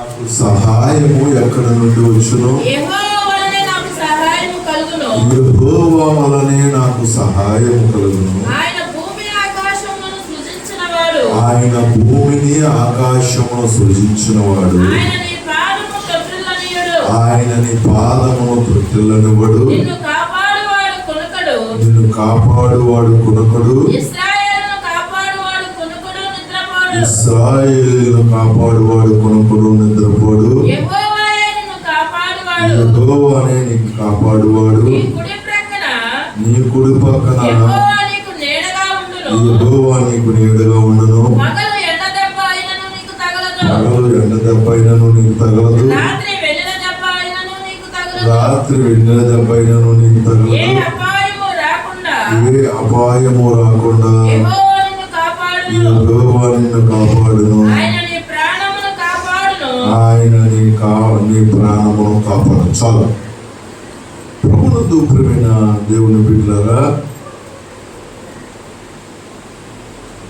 నాకు సహాయము ఎక్కడ నుండి వచ్చును? యెహోవా వలనే నాకు సహాయము కలుగును. యెహోవా వలనే నాకు సహాయము కలుగును. ఆయన భూమిని ఆకాశములను సృజించినవాడు. ఆయన భూమిని ఆకాశమును సృజించినవాడు. ఆయన నీ పాదము తొట్టిల్లనీయుడు. ఆయన నీ పాదమును తొట్టిల్లనివ్వడు. నిన్ను కాపాడువాడు కొనుకడు. నిన్ను కాపాడువాడు కొనుకడు. ఇశ్రాయేలును కాపాడువాడు కొనుకడు నిద్రపోడు. ఇశ్రాయేలును కాపాడువాడు కొనుకడు నిద్రపోడు. యెహోవాయే నిన్ను కాపాడువాడు. యెహోవానే నీకు కాపాడువాడు. నీ కుడి ప్రక్కన నీ కుడి పక్కన యెహోవా నీకు నీడగా ఉండును. యెహోవా నీకు నీడగా ఉండును. పగలు ఎండ దెబ్బ అయినను నీకు తగలదు. పగలు ఎండ దెబ్బ అయినను నీకు తగలదు. రాత్రి వెన్నెల దెబ్బ అయినను నీకు తగలదు. రాత్రి వెన్నెల దెబ్బ అయినను నీకు ఏ తగలదు. అపాయము రాకుండా ఏ అపాయము రాకుండా యెహోవా నిన్ను కాపాడును. యెహోవా నిన్ను కాపాడును. ఆయన నీ ప్రాణమును కాపాడును. ఆయన నీ ప్రాణమును కాపాడు. చాలు. ప్రభునందు ప్రియమైన దేవుని బిడ్డలారా,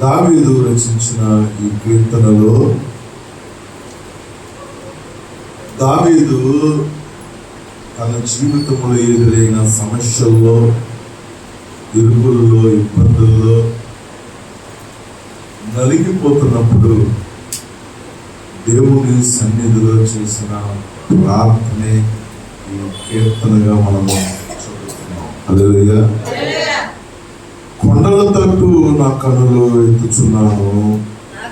దావీదు రచించిన ఈ కీర్తనలో దావీదు తన జీవితంలో ఎదురైన సమస్యల్లో, ఇరుకుల్లో, ఇబ్బందుల్లో నలిగిపోతున్నప్పుడు దేవుని సన్నిధిలో చేసిన ప్రార్థనే ఈ కీర్తనగా మనము చదువుతున్నాం. హల్లెలూయా. కొండల తట్టు నా కన్నులు ఎత్తుచున్నాను,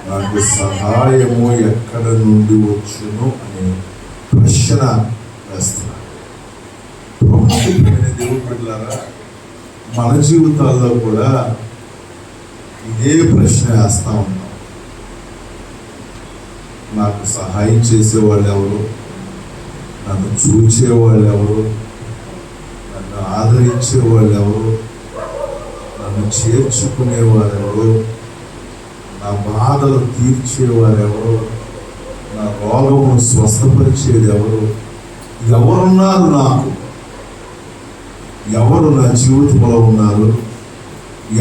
నాకు సహాయము ఎక్కడ నుండి వచ్చును అనే ప్రశ్న వేస్తున్నాను. దేవుని బిడ్డలారా, మన జీవితాల్లో కూడా ఇదే ప్రశ్న వేస్తా ఉన్నాం. నాకు సహాయం చేసేవాళ్ళు ఎవరు? నన్ను చూచేవాళ్ళు ఎవరు? నన్ను ఆదరించేవాళ్ళు ఎవరు? నన్ను చేర్చుకునేవారు ఎవరు? నా బాధలు తీర్చేవారెవరు? నా రోగమును స్వస్థపరిచేది ఎవరు? ఎవరున్నారు నాకు? ఎవరు నా జీవితంలో ఉన్నారు?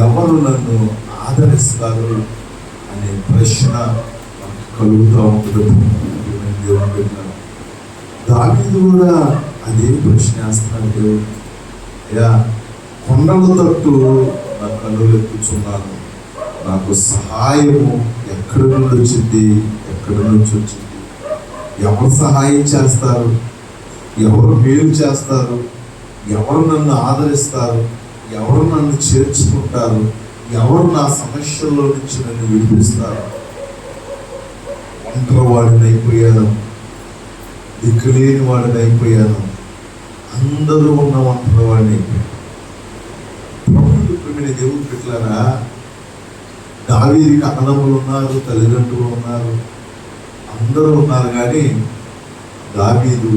ఎవరు నన్ను ఆదరిస్తారు అనే ప్రశ్న మనకు కలుగుతూ ఉంటుంది. దేవుని బిడ్డ దావీదు కూడా అదే ప్రశ్న వేస్తున్నాడు. దేవుడు, అయ్యా, కొండల తట్టు నా కన్నులు ఎత్తుచున్నాను, నాకు సహాయము ఎక్కడి నుండి వచ్చింది? ఎక్కడి నుంచి వచ్చింది? ఎవరు సహాయం చేస్తారు? ఎవరు మేలు చేస్తారు? ఎవరు నన్ను ఆదరిస్తారు? ఎవరు నన్ను చేర్చుకుంటారు? ఎవరు నా సమస్యల్లో నుంచి నన్ను విడిపిస్తారు? ఒంటరి వాడిని అయిపోయాను, దిక్కులేని వాడిని అయిపోయాను, అందరూ ఉన్న ఒంటరి వాడిని అయిపోయాను. ప్రభుత్వ దేవుని బిడ్డలారా, దావీదుకి అన్నదమ్ములు ఉన్నారు, తల్లిదండ్రులు ఉన్నారు, అందరూ ఉన్నారు, కానీ దావీదు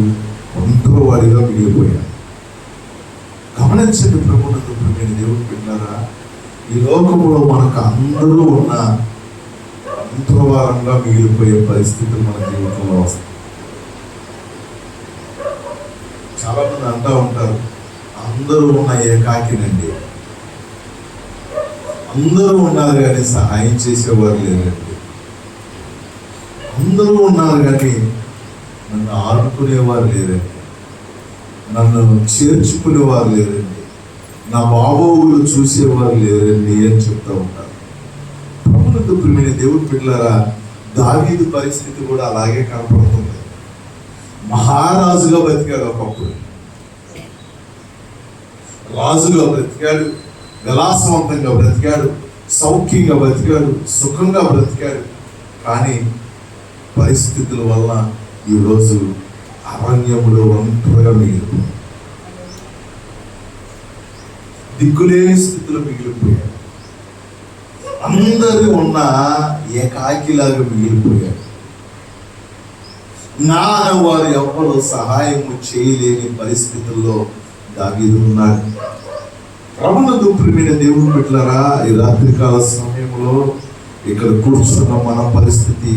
ఒంటరి వాడిగా మిగిలిపోయాడు. గమనించండి ప్రభుత్వ దేవుని బిడ్డలారా, ఈ లోకంలో మనకు అందరూ ఉన్న అంతర్వారంగా మిగిలిపోయే పరిస్థితులు మన జీవితంలో వస్తాయి. చాలా మంది అంటూ ఉంటారు, అందరూ ఉన్న ఏకాకినండి, అందరూ ఉన్నారు కానీ సహాయం చేసేవారు లేరండి, అందరూ ఉన్నారు కానీ నన్ను ఆడుకునేవారు లేరండి, నన్ను చేర్చుకునేవారు లేరండి, నా బాబోగులు చూసేవారు లేరండి అని చెప్తూ ఉంటారు. ప్రభువునందు ప్రియమైన దేవుని బిడ్డలారా, దావీదు పరిస్థితి కూడా అలాగే కనపడుతుంది. మహారాజుగా బ్రతికాడు, ఒకప్పుడు రాజుగా బ్రతికాడు, విలాసవంతంగా బ్రతికాడు, సౌఖ్యంగా బ్రతికాడు, సుఖంగా బ్రతికాడు. కానీ పరిస్థితుల వల్ల ఈరోజు అరణ్యములో ఒంటరిగా మిగిలిపోయాడు, దిక్కులేని స్థితిలో మిగిలిపోయాడు, అందరూ ఉన్న ఏకాకిలాగా మిగిలిపోయాడు. నా వారు ఎవ్వరూ సహాయము చేయలేని పరిస్థితుల్లో దావీదు ఉన్నాడు. ప్రభువునందు ప్రియమైన దేవుని బిడ్డలారా, ఈ రాత్రికాల సమయంలో ఇక్కడ కూర్చున్న మన పరిస్థితి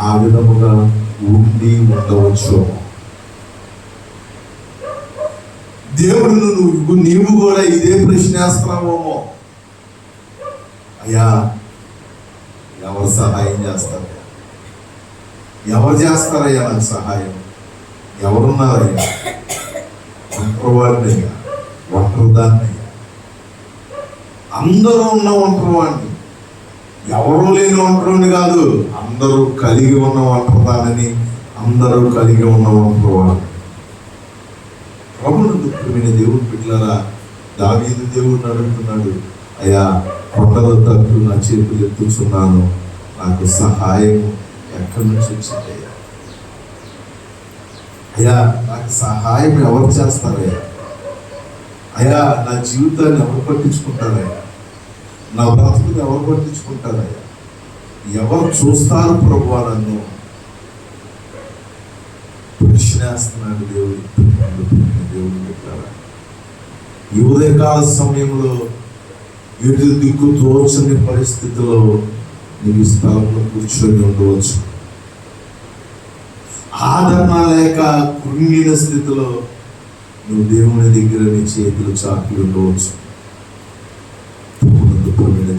ఆ విధముగా ఉండవచ్చు. దేవుడు నీవు కూడా ఇదే ప్రశ్న వేస్తున్నావేమో, అయ్యా ఎవరు సహాయం చేస్తారు, ఎవరు చేస్తారయ్యా నాకు సహాయం? ఎవరున్నారయ్యా? ఒంటరివాడినయ్యా, ఒంటరిదాన్నయ్యా. అందరూ ఉన్న ఒంటరివాడిని, ఎవరూ లేని ఒంటరిని కాదు, అందరూ కలిగి ఉన్న ఒంటరిదానని, అందరూ కలిగి ఉన్న ఒంటరివాడిని. ప్రభువునందు ప్రియమైన దేవుని బిడ్డలారా, దావీదు దేవుడిని అడుగుతున్నాడు, అయ్యా కొండల తట్టు నా చేతులు ఎత్తుచున్నాను, నాకు సహాయం ఎక్కడి నుంచి వచ్చిందయ్యా? అయ్యా నాకు సహాయం ఎవరు చేస్తారయ్యా? అయ్యా నా జీవితాన్ని ఎవరు పట్టించుకుంటారయ్యా? నా బ్రతుకుని ఎవరు పట్టించుకుంటారయ్యా? ఎవరు చూస్తారు ప్రభువా నన్ను? ప్రశ్నేస్తున్నాడు దేవుడు పెట్టారా? ఈ ఉదయకాల సమయంలో ఎటు దిక్కు తోచని పరిస్థితిలో నీవు స్థలంలో కూర్చొని ఉండవచ్చు. ఆదరణ లేక కృంగిన స్థితిలో నువ్వు దేవుని దగ్గర నీ చేతులు చాపి ఉండవచ్చు.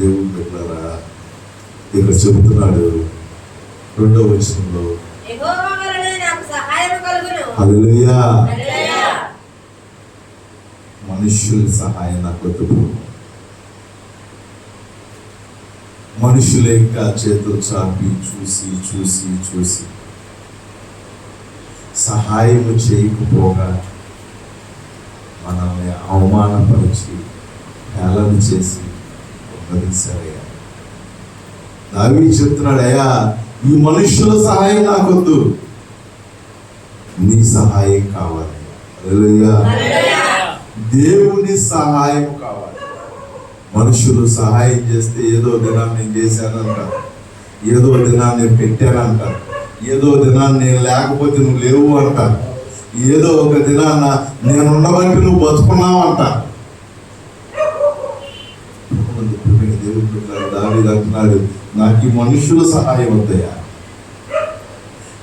దేవుడు పెట్టారా? ఇక్కడ చెబుతున్నాడు 2వ వచనంలో, హల్లెలూయా, మనుష్యుల సహాయం నాకు వద్దు. మనుషుల యొక్క చేతులు చాపి చూసి చూసి చూసి సహాయం చేయకపోగా మనల్ని అవమానపరిచి హేళన చేసి ఉపదించారయ్యా. దావీదు చెప్తున్నాడు, అయ్యా ఈ మనుషుల సహాయం నాకొద్దు, నీ సహాయం కావాలి. హల్లెలూయా, దేవుని సహాయం కావాలి. మనుషులు సహాయం చేస్తే ఏదో దినాన్ని నేను చేశానంటారు, ఏదో దినాన్ని నేను పెట్టానంటారు, ఏదో దినాన్ని నేను లేకపోతే నువ్వు లేవు అంటారు, ఏదో ఒక దినాన్న నేను ఉండబట్టి నువ్వు బతుకున్నావు అంటారు. దేవుడు పెట్టాడు, దావీదు అంటున్నాడు, నాకు ఈ మనుషుల సహాయం వద్దయ్యా.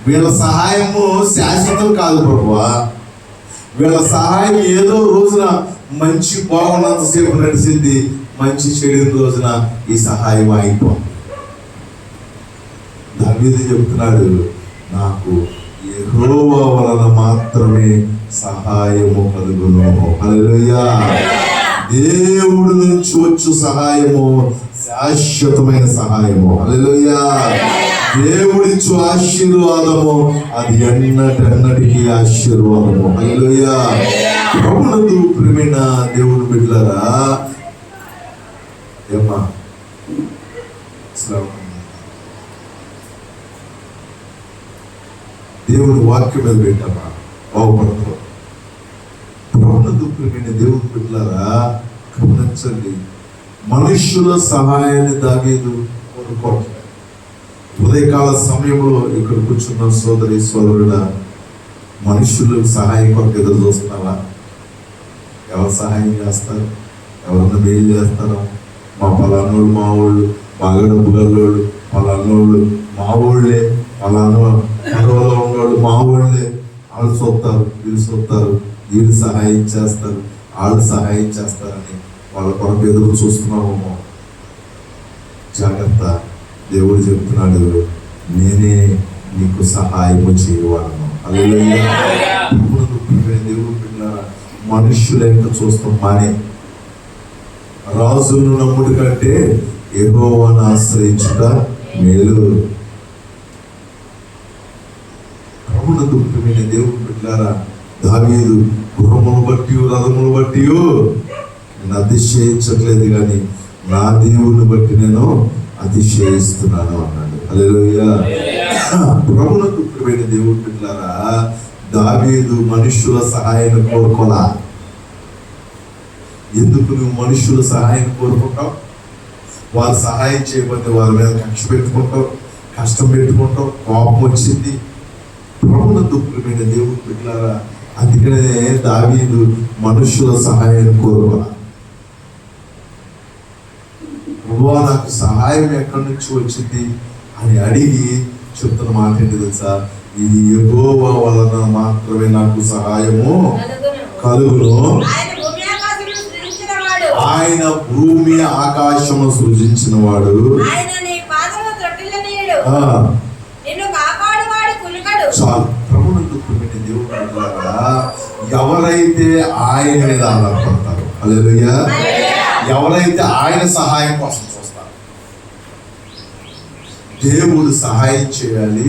వీళ్ళ సహాయము శాశ్వతం కాదు ప్రభువా. వీళ్ళ సహాయం ఏదో రోజున మంచి బాగున్నంతసేపు నడిచింది, మంచి చెడిన రోజున ఈ సహాయం అయిపోయింది. దావీదు చెప్తున్నాడు, నాకు యెహోవా వలన మాత్రమే సహాయము కలుగును. హల్లెలూయా, దేవుడి నుంచి వచ్చు సహాయము శాశ్వతమైన సహాయము. హల్లెలూయా, దేవుడిచ్చు ఆశీర్వాదము అది ఎన్నటికి ఆశీర్వాదము. హల్లెలూయా, ప్రభువునందు ప్రియమైన దేవుని బిడ్డలారా, ఏమ్మా దేవుని వాక్యం మీద పెట్టామా బాగుపడతాం. ప్రభువునందు ప్రియమైన దేవుని బిడ్డలారా, గమనించండి, మనుష్యుల సహాయాన్ని దావీదు కోరుకోవట్లేదు. ఉదయకాల సమయంలో ఇక్కడ కూర్చున్న సోదరి సోదరుడా, మనుషులు సహాయం కొరకు ఎదురు చూస్తున్నావా? ఎవరు సహాయం చేస్తారు? ఎవరన్నా మేలు చేస్తారా? మా పలానోళ్ళు మా వాళ్ళు బాగా డబ్బు గల్లోళ్ళు, పలానోళ్ళు మా ఊళ్ళే, పలానో పడవలో ఉన్నోళ్ళు మా ఊళ్ళే, వాళ్ళు చూస్తారు, వీళ్ళు చూస్తారు, వీళ్ళు సహాయం చేస్తారు, వాళ్ళు సహాయం చేస్తారని వాళ్ళ కొరకు ఎదురు చూస్తున్నామేమో. జాగ్రత్త, దేవుడు చెప్తున్నాడు, నేనే నీకు సహాయము చేయవాలను. హల్లెలూయా, దేవుడు పిల్లరా, మనుష్యుల యొక్క చూస్తాం మానే. రాజును నమ్ముడు కంటే యెహోవాను ఆశ్రయించుట మేలు. ప్రభువునందు ప్రియమైన దేవుడు పిల్లరా, దావీదు గుర్రమును బట్టి రథమును బట్టి నేను అతిశయించట్లేదు, కానీ నా దేవుని బట్టి నేను అతిశయిస్తున్నాను అన్నాడు. హల్లెలూయా, ప్రభువునందు ప్రియమైన దేవుడు పిల్లరా, దావీదు మనుష్యుల సహాయాన్ని కోరుకోలా. ఎందుకు నువ్వు మనుషుల సహాయం కోరుకుంటావు? వారు సహాయం చేయకపోతే వారి మీద కక్ష పెట్టుకుంటావు, కష్టం పెట్టుకుంటావు, కోపం వచ్చింది. ప్రభువునందు ప్రియమైన దేవుడు బిడ్డలారా, అందుకనే దావీదు మనుషుల సహాయం కోరుకోలా. ప్రభువా నాకు సహాయం ఎక్కడి నుంచి వచ్చింది అని అడిగి చెప్తున్న మాట ఏంటి తెలుసా? ఇది యెహోవా వలన మాత్రమే నాకు సహాయము కలుగును. ఆయన భూమి ఆకాశము సృజించిన వాడు, ఆయన నీ పాదముల త్రొట్టిల్లనీయుడు, నిన్ను కాపాడువాడు చాలు. ప్రభునందు ప్రియమైన దేవుని బిడ్డలారా, ఎవరైతే ఆయన మీద ఆధారపడతారో, హల్లెలూయా, ఎవరైతే ఆయన సహాయం కోసం చూస్తారు, దేవుడు సహాయం చేయాలి,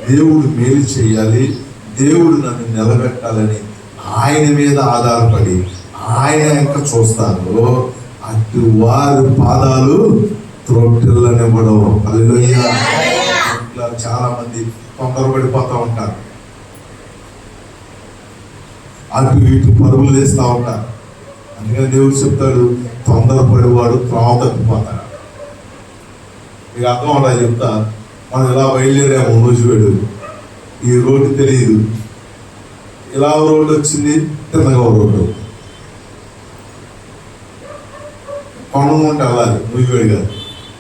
దేవుడు మేలు చేయాలి, దేవుడు నన్ను నిలబెట్టాలని ఆయన మీద ఆధారపడి ఆయన ఇంకా చూస్తారు, అటు వారి పాదాలు త్రొట్టెల్లనివ్వడం. హల్లెలూయా. ఇట్లా చాలా మంది తొందరపడిపోతూ ఉంటారు, అటు ఇటు పరుగులు వేస్తూ ఉంటారు. అందుకని దేవుడు చెప్తాడు, తొందరపడేవాడు త్రోవ తప్పిపోతాడు. మీకు అర్థం అవుతా చెప్తా. మనం ఇలా బయలుదేరాము రోజు వేడు, ఈ రోడ్డు తెలియదు, ఇలా రోడ్డు వచ్చింది, తిన్నగా రోడ్డు, కొండగుంట వెళ్ళాలి, నువ్వు కాదు,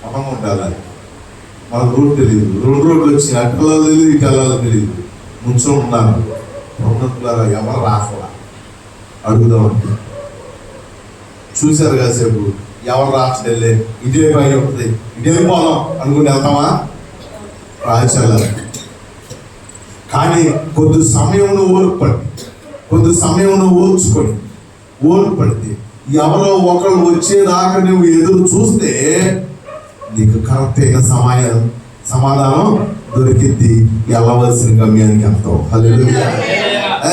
కొండగుంట వెళ్ళాలి, మనకు రోడ్డు తెలియదు. రెండు రోడ్లు వచ్చి అటు వెళ్ళాలి తెలియదు, ఇటు వెళ్ళాలి తెలియదు, ముంచో ఉన్నాను. ఉన్నతులారా ఎవరు రాకూడదు అడుగుదామంటే చూశారు కాసేపు, ఎవరు రాచలే ఇదే పై ఉంటుంది, ఇదే పోదాం అనుకుని వెళ్తామా? రాచాలి. కానీ కొద్ది సమయం కొద్ది సమయం ఓర్పు పడితే ఎవరో ఒకళ్ళు వచ్చేదాకా నువ్వు ఎదురు చూస్తే నీకు కరెక్ట్ అయిన సమాధానం దొరికింది, వెళ్ళవలసిన గమ్యానికి వెళ్తావు. హల్లెలూయా.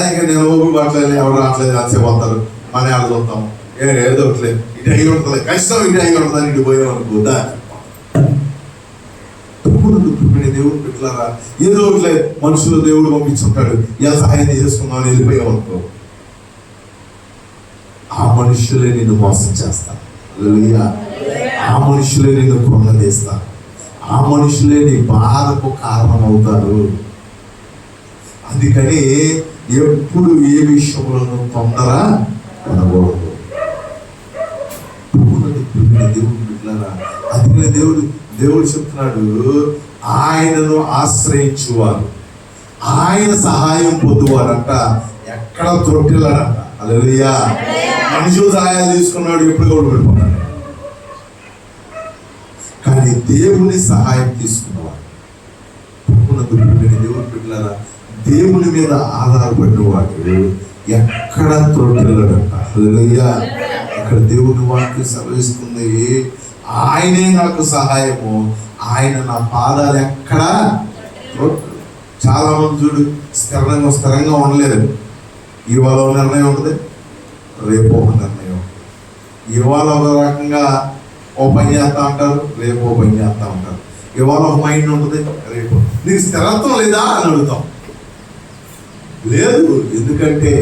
ఇంకా నేను ఓపిక పట్టలేదు, ఎవరు రావట్లేదు అంతే పోతారు, మన చూద్దాం, ఏదో ఒకట్లేదు, ఇటు అయ్యి ఉంటుంది, కష్టం ఇటు అయ్యి ఉంటుందని ఇటు పోయామనుకోదా. దేవుడు పెట్టారా, ఏదో ఒకట్లే మనుషులు దేవుడు పంపించుంటాడు, ఎలా సహాయం చేసుకున్నామని వెళ్ళిపోయామనుకో, ఆ మనుషులే నిన్ను మోసం చేస్తారు. హల్లెలూయా. ఆ మనుషులే నిన్ను కృంగదీస్తారు, ఆ మనుషులే నీ బాధకు కారణం అవుతారు. అందుకని ఎప్పుడు ఏ విషయంలోనూ తొందర ఉండకూడదు. దేవుడు బిడ్డలారా, అందుకనే దేవుడు చెప్తున్నాడు, ఆయనను ఆశ్రయించువారు, ఆయన సహాయం పొందువారంట ఎక్కడ త్రొట్టిల్లారంట. హల్లెలూయా. మనుషులు సహాయాలు తీసుకున్నాడు, ఎప్పుడు కూడా పడిపోన్నాడు. కానీ దేవుని సహాయం తీసుకున్నవాడు, దేవుడు బిడ్డలారా, దేవుని మీద ఆధారపడిన వాడు ఎక్కడ త్రొట్టిల్లడంట. హల్లెలూయా. ఇక్కడ దేవుని వాక్యం సెలవిస్తుంది, ఆయనే నాకు సహాయము, ఆయన నా పాదాలు ఎక్కడ. చాలా మంది చూడు స్థిరంగా ఉండలేరు. ఇవాళ ఒక నిర్ణయం ఉంటుంది, రేపు ఒక నిర్ణయం. ఇవాళ ఒక రకంగా ఓ పని చేస్తా ఉంటారు, రేపు ఓ పని చేస్తా ఉంటారు. ఇవాళ ఒక మైండ్ ఉంటుంది, రేపు నీకు స్థిరత్వం లేదా అని అడుగుతాం. లేదు, ఎందుకంటే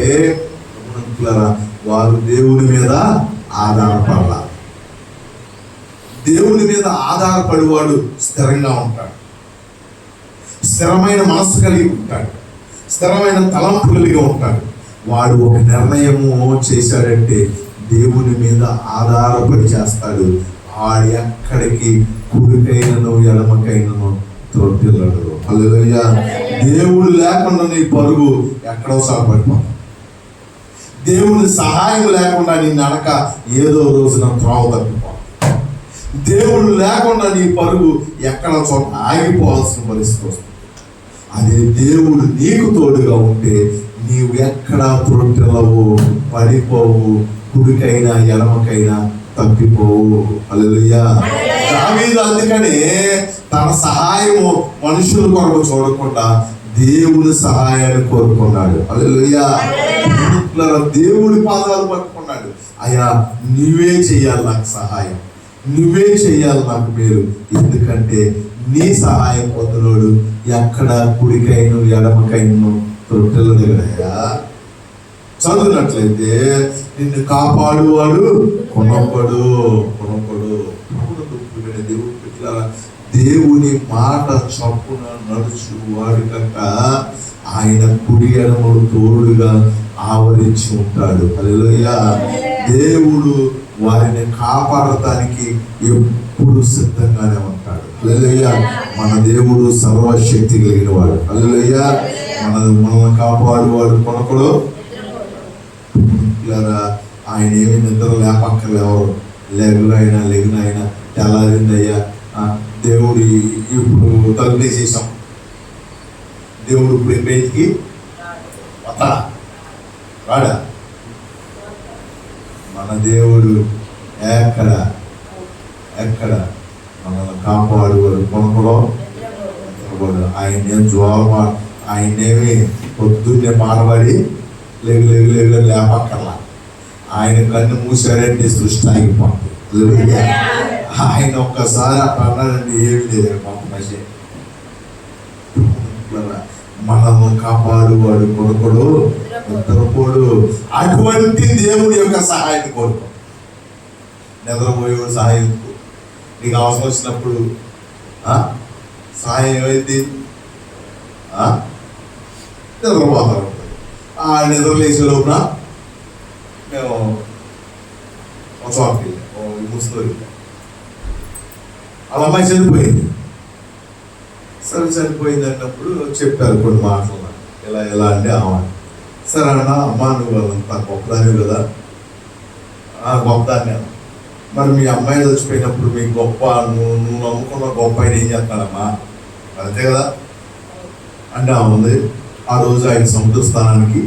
వారు దేవుని మీద ఆధారపడాలి. దేవుని మీద ఆధారపడేవాడు స్థిరంగా ఉంటాడు, స్థిరమైన మనసు కలిగి ఉంటాడు, స్థిరమైన తలంపు కలిగి ఉంటాడు. వాడు ఒక నిర్ణయము చేశాడంటే దేవుని మీద ఆధారపడి చేస్తాడు. వాడు ఎక్కడికి కుడికైనను ఎడమకైనను త్రొట్టిల్లడు. హల్లెలూయా. దేవుడు లేకుండా నీ పరుగు ఎక్కడో సాగపడిపోతాం. దేవుని సహాయం లేకుండా నీ నడక ఏదో రోజున త్రోవ తప్పిపోతాం. దేవుడు లేకుండా నీ పరుగు ఎక్కడ చోట ఆగిపోవాల్సిన పరిస్థితి వస్తుంది. అదే దేవుడు నీకు తోడుగా ఉంటే నీవు ఎక్కడా త్రొట్టిల్లవు, పడిపోవు, కుడికైనా ఎడమకైనా తప్పిపోవు. హల్లెలూయా. దావీదు అందుకనే తన సహాయము మనుషుల కొరకు చూడకుండా దేవుని సహాయాన్ని కోరుకున్నాడు. హల్లెలూయా. దేవుడి పాదాలు పట్టుకున్నాడు. అయ్యా నువ్వే చెయ్యాలి నాకు సహాయం, నువ్వే చెయ్యాలి నాకు మేలు, ఎందుకంటే నీ సహాయం పొందినోడు ఎక్కడ కుడికైనా ఎడమకైనా తొట్టెల్లదగడయ్యా. చదువునట్లయితే నిన్ను కాపాడువాడు కొనొకడు. దేవుడు పెట్టారా, దేవుని మాట చొప్పున నడుచు వాడి కనుక ఆయన కుడి ఎడమలు తోడుగా ఆవరించి ఉంటాడు. హల్లెలూయా. దేవుడు వారిని కాపాడటానికి ఎప్పుడు సిద్ధంగానే ఉంటాడు. హల్లెలూయా. మన దేవుడు సర్వశక్తి కలిగిన వాడు. హల్లెలూయా. మనల్ని కాపాడువాడు కొనకడు. ఆయన ఏమి నిద్ర లేపక్కర్లేవరు, లెగినైనా తెల్లారిందయ్యా, దేవుడు ఇప్పుడు తలుపేసేసాం, దేవుడు ఇప్పుడు బయటికి వస్తాడా? రాడా? మన దేవుడు ఎక్కడ మనల్ని కాపాడువాడు, కొనుక్కలో ఆయనేం ఆయనేమి పొద్దున్నే మారబడి లేగు లేపక్కర్లా. ఆయన కన్ను మూసాడంటే సృష్టి ఆగిపోతుంది. ఆయన ఒక్కసారి అట్లా అన్నాడంటే ఏమి లేదు మనిషి. మనల్ని కాపాడువాడు, కొనుక్కడు నిద్రపోడు. అటువంటి దేవుడి యొక్క సహాయాన్ని కోరుకో. నిద్రపోయేవాడు సహాయం నీకు అవసరం వచ్చినప్పుడు సహాయం ఏమైంది? నిద్రపోతా ఉంటుంది. ఆ నిద్ర లేచే లోపున మేము ఒక చోటకి ముస్తుంది. వాళ్ళ అమ్మాయి చనిపోయింది. సరే చనిపోయింది అన్నప్పుడు చెప్పారు కొన్ని మాటలు. ఎలా అంటే సరే అన్నా, అమ్మ నువ్వు వాళ్ళంతా గొప్పదాన్ని కదా, గొప్పదాన్ని. మరి మీ అమ్మాయి చచ్చిపోయినప్పుడు మీ గొప్ప నువ్వు నమ్ముకున్న గొప్ప ఆయన ఏం చేస్తాడమ్మా? అంతే కదా అంటే ఉంది. ఆ రోజు ఆయన సముద్ర స్థానానికి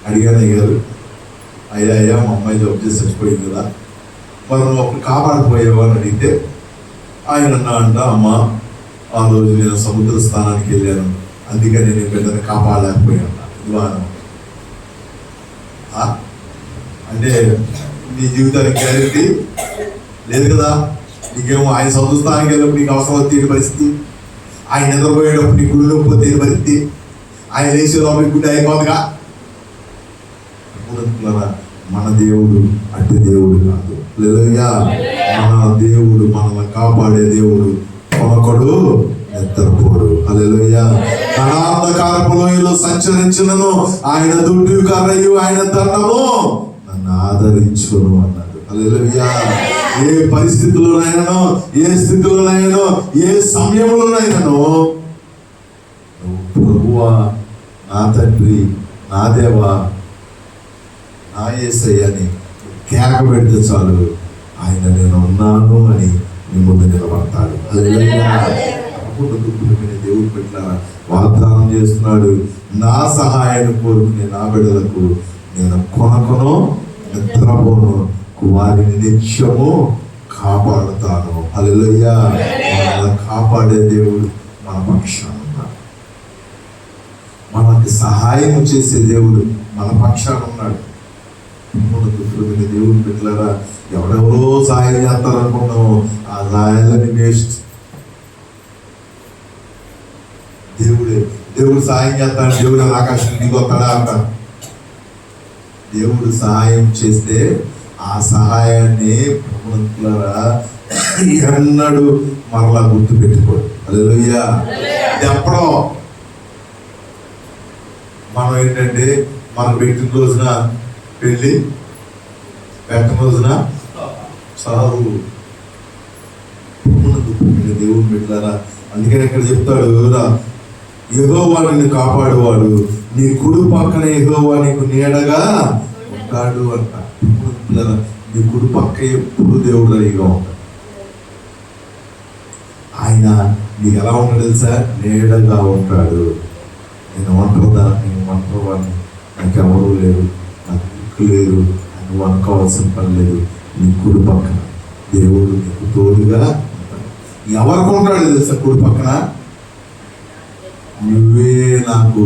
అడిగాను, అయ్యారు అయ్యా మా అమ్మాయి జాబ్ చేసి చచ్చిపోయింది కదా, మరి నువ్వు అప్పుడు కాపాడిపోయావా అని అడిగితే ఆయన అమ్మ ఆ రోజు నేను సముద్ర స్థానానికి వెళ్ళాను, అందుకని నేను బిడ్డను కాపాడలేకపోయాను. ఇదివాను అంటే నీ జీవితానికి గ్యారెంటీ లేదు కదా. నీకేమో ఆయన సముద్ర స్థానానికి వెళ్ళినప్పుడు నీకు అవసరం తీయని పరిస్థితి, ఆయన నిద్రపోయేటప్పుడు నీ గుడి నొప్పి తీయని పరిస్థితి, ఆయన లేచే లోపలి గుడి అయిపోతుందిగా. మన దేవుడు అట్టి దేవుడు కాదు. హల్లెలూయా. మన దేవుడు మనల్ని కాపాడే దేవుడు, కొనకడు నిద్రపోడు. హల్లెలూయా. అనాంధకారపు లోయలో సంచరించినను ఆయన దుడ్డు కర్రయు ఆయన దండము నన్ను ఆదరించును అన్నాడు. హల్లెలూయా. ఏ పరిస్థితుల్లోనైనానో, ఏ స్థితిలోనైనానో, ఏ సమయంలోనైనానో ప్రభువా, నా తండ్రి, నా దేవా, నా యేసయ్య అని కేక పెడితే చాలు, ఆయన నేను ఉన్నాను అని నీ ముందు నిలబడతాడు. హల్లెలూయా. దేవుడు పెట్టిన వాగ్దానం చేస్తున్నాడు, నా సహాయాన్ని కోరుకునే నా బిడ్డలకు నేను కొనకను నిద్రపోను, వారిని నిత్యము కాపాడుతాను. హల్లెలూయా. మనల్ని కాపాడే దేవుడు మన పక్షాన ఉన్నాడు. మనకి సహాయం చేసే దేవుడు మన పక్షాన ఉన్నాడు. దేవుడు పెట్టారా, ఎవరెవరో సహాయం చేస్తారనుకున్నాము, ఆ సహాయాలని వేస్ట్. దేవుడు సహాయం చేస్తాడు, దేవుడు ఆకాశం దిగొస్తాడా అంటారు. దేవుడు సహాయం చేస్తే ఆ సహాయాన్ని ఎన్నడు మరలా గుర్తు పెట్టుకోడు. హల్లెలూయా. ఎప్పుడో మనం ఏంటంటే మనం పెట్టిన రోజున పెళ్ళి, పెట్టిన రోజున చావు. దేవుడు పెట్టారా, అందుకని ఇక్కడ చెప్తాడు, యెహోవా నిన్ను కాపాడువాడు, నీ కుడి పక్కన యెహోవా నీకు నీడగా ఉంటాడు అంట. నీ కుడి పక్క ఎప్పుడు దేవుడు రెడీగా ఉంటాడు. ఆయన నీకు ఎలా ఉంటాడు తెలుసా? నీడగా ఉంటాడు. నేను ఒంటరివాడిని, నాకెవరూ లేరు, నాకు దిక్కు లేరు, నువ్వు అనుకోవాల్సిన పని లేదు. నీ కుడి పక్కన దేవుడు నీకు తోడుగా ఉంటాడు. ఎవరికి ఉంటాడు తెలుసా? కుడి పక్కన నువ్వే నాకు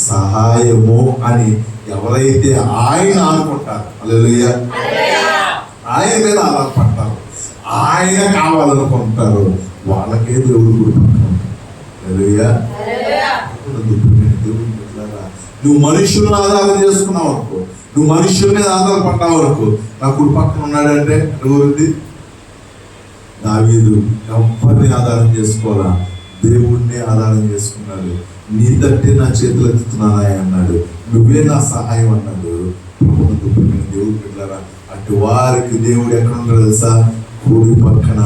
సహాయము అని ఎవరైతే ఆయన అనుకుంటారు, హల్లెలూయా, ఆయన మీద ఆధారపడతారు, ఆయన కావాలనుకుంటారు, వాళ్ళకే దేవుడు కుడి పక్కన ఉంటాడు. హల్లెలూయా. నువ్వు మనుషులను ఆధారం చేసుకున్నావు అనుకో, నువ్వు మనుషుల మీద ఆధారపడ్డావు అనుకో, నా కుడి పక్కన ఉన్నాడంటే ఎవరిది? దావీదు ఎవరిని ఆధారం చేసుకోవాలా? దేవుణ్ణి ఆధారం చేసుకున్నాడు. నీ తట్టే నా చేతులు ఎత్తుతున్నానా అన్నాడు, నువ్వే నా సహాయం అన్నాడు. దేవుడు పెట్టారా, అటు వారికి దేవుడు ఎక్కడ ఉంటాడు తెలుసా? కుడి పక్కన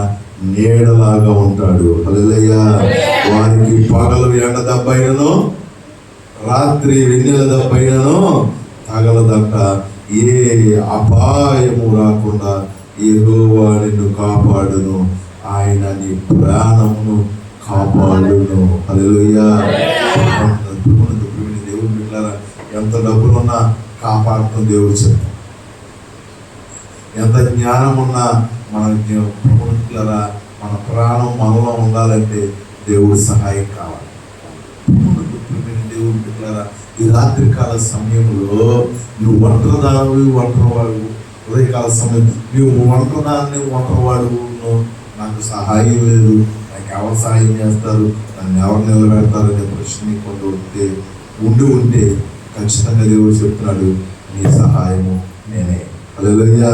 నీడలాగా ఉంటాడు. హల్లెలూయా. వారికి పగలు ఎండ దెబ్బైనను, రాత్రి వెన్నెల దెబ్బైనను తగలదంట. ఏ అపాయము రాకుండా యెహోవా నిన్ను కాపాడును, ఆయన నీ ప్రాణమును కాపాడును. హల్లెలూయా. దేవుడు బిడ్డలారా, ఎంత డబ్బులున్నా కాపాడుతాం దేవుడు చెప్తాం. ఎంత జ్ఞానం ఉన్నా మన ప్రాణం మనలో ఉండాలంటే దేవుడి సహాయం కావాలి. దేవుడు బిడ్డలారా, ఈ రాత్రికాల సమయంలో నువ్వు ఒంటరివాడు, ఉదయకాల సమయం నువ్వు ఒంటరివాడు, నాకు సహాయం లేదు, నాకు ఎవరు సహాయం చేస్తారు, నన్ను ఎవరు నిలబెడతారు అనే ప్రశ్న కొంటూ ఉంటే ఖచ్చితంగా దేవుడు చెప్తున్నాడు, నీ సహాయము నేనే. హల్లెలూయా.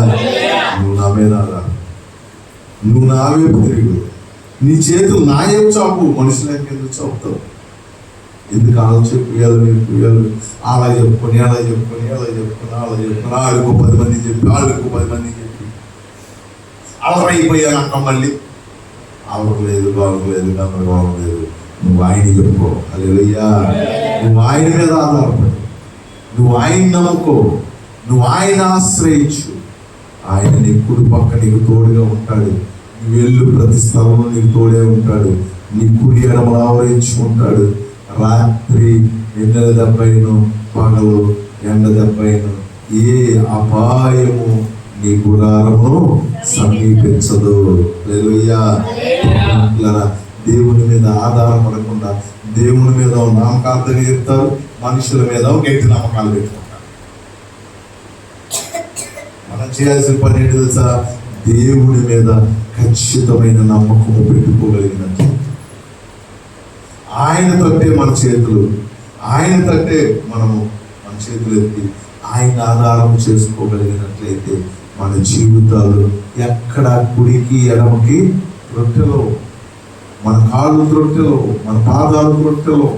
నువ్వు నా మీద ఆధారం, నువ్వు నా వైపు తిరుగు, నీ చేతులు నా వైపు చాపు, మనుషులకి ఎందుకు చాపుతావు? ఎందుకు ఆలోచించాలి? అలా చెప్పుకొని ఆళ్ళకు 10 మంది చెప్పి అలరైపోయాను అంటాం. మళ్ళీ అలరలేదు, బాగలేదు, గందరగోళం లేదు. నువ్వు ఆయన చెప్పుకో. హల్లెలూయా. నువ్వు ఆయన మీద ఆధారపడు, నువ్వు ఆయన నమ్ముకో, నువ్వు ఆయన ఆశ్రయించు. ఆయన నీ కుడి పక్క నీకు తోడుగా ఉంటాడు. నువ్వు వెళ్ళు ప్రతి స్థలంలో నీకు తోడే ఉంటాడు. నీ కుడి ఎడమలు ఆవరించుకుంటాడు. రాత్రి ఎండల దెబ్బైను, పగలు ఎండ దెబ్బైను, ఏ అపాయము నీ గుడారము సమీపించదు. హల్లెలూయా. దేవుని మీద ఆధారపడకుండా దేవుని మీద నామకార్థంగా చెప్తారు, మనుషుల మీద గట్టి నమ్మకాలు పెట్టుకుంటారు. మనం చేయాల్సిన పని ఏంటి తెలుసా? దేవుని మీద ఖచ్చితమైన నమ్మకము పెట్టుకోగలిగినట్టు. ఆయన తట్టే మన చేతులు, ఆయన తట్టే మన చేతులు ఎత్తి ఆయన ఆధారం చేసుకోగలిగినట్లయితే మన జీవితాలు ఎక్కడ కుడికి ఎడమకి రొట్టెలో, మన కాళ్ళు త్రొట్టెలో, మన పాదాలు త్రొట్టెలో,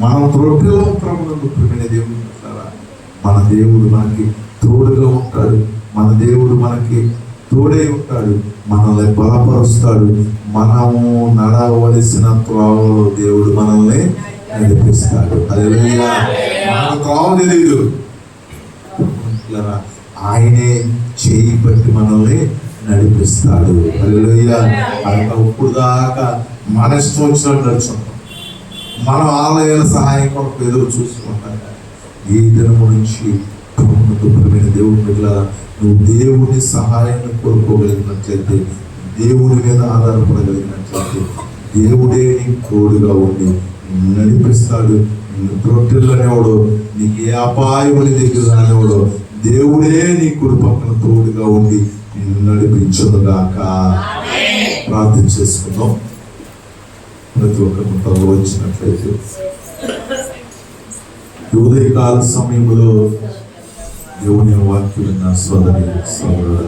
మనం త్రొట్టెలో ప్రభువును ప్రియమైన దేవుడు ఉంటారా? మన దేవుడు మనకి తోడుగా ఉంటాడు. మన దేవుడు మనకి తోడే ఉంటాడు. మనల్ని బలపరుస్తాడు. మనము నడవలసిన త్రోవలో దేవుడు మనల్ని నడిపిస్తాడు. హల్లెలూయా. మనకు త్రోవ తెలియదు, ఆయనే చేయి పట్టి మనల్ని నడిపిస్తాడు. హల్లెలూయా. ఇప్పుడు దాకా మన ఇష్టం వచ్చినట్టు నడుచుకుంటాం, మన ఆలయాల సహాయం కొరకు ఎదురు చూసుకుంటాం. ఈ దినము నుంచి దేవుని బిడ్డలారా, నువ్వు దేవుని సహాయాన్ని కోరుకోగలిగినట్లయితే, దేవుని మీద ఆధారపడగలిగినట్లయితే, దేవుడే నీకు తోడుగా ఉండి నడిపిస్తాడు. నిన్ను త్రొట్టెలనేవాడు, నీకు ఏ అపాయం దగ్గర రానివాడు, దేవుడే నీ కుడి పక్కన తోడుగా ఉండి నిన్ను నడిపించుగాక. ప్రార్థన చేసుకుందాం. ప్రతి ఒక్కరు తల వచ్చినట్లయితే ఉదయకాల సమయంలో దేవుని వాక్యం విన్న సోదరి సోదరుడు